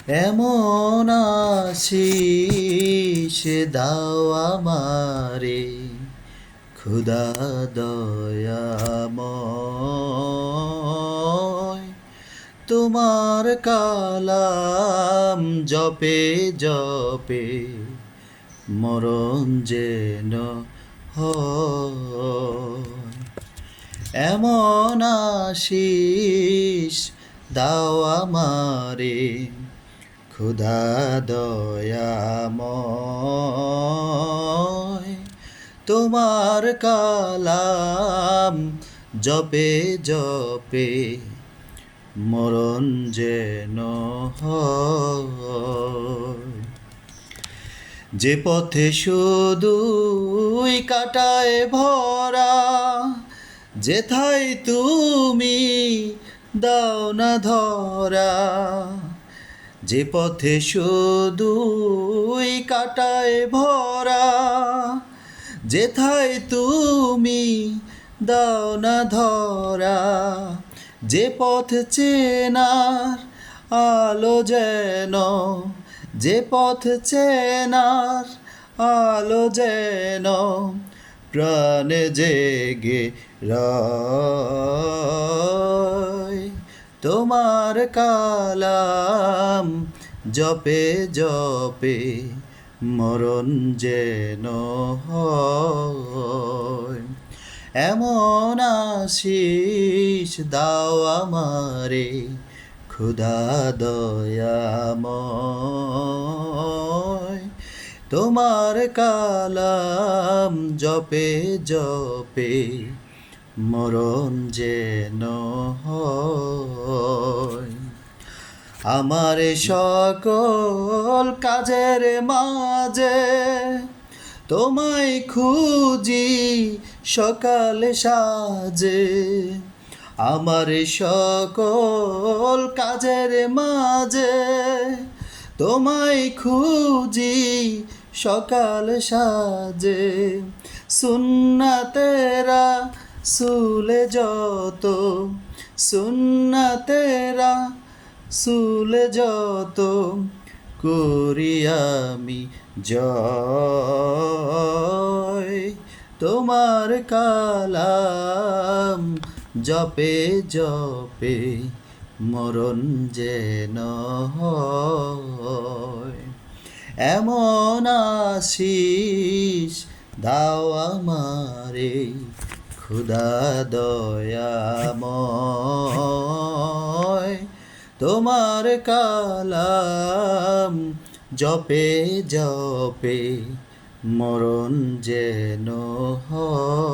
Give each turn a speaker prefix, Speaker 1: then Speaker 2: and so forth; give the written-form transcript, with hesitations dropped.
Speaker 1: এমন আশিস দাও আমারে খোদা দয়াময়, তোমার কালাম জপে জপে মরণ যেন হয়। এমন আশিস দাও আমারে খোদা দয়াময়, তোমার কালাম জপে জপে মরণ যেন হয়। যে পথে শুধুই কাটায় ভরা, যেথায় তুমি দাও না ধরা। যে পথে শুধুই কাটায় ভরা, যেথায় তুমি দাও না ধরা। যে পথ চেনার আলো যেন, যে পথ চেনার আলো যেন প্রাণে জেগে রয়। তোমার কালাম জপে জপে মরণ যেন হয়। এমন আশিস দাও আমারে খোদা দয়াময়, তোমার কালাম জপে জপে মরণ যেন হয়। আমার সকল কাজের মাঝে তোমায় খুঁজি সকাল সাজে। আমার সকল কাজের মাঝে তোমায় খুঁজি সকাল সাজে। সুন্নাতেরা সুলে যত, সুন্নাতেরা সুলে যত করি আমি জয়। তোমার কালাম জপে জপে মরণ যেন হয়। এমন আশিস দাও আমারে খোদা দয়াময়, তোমার কালাম জপে জপে মরণ যেন হয়।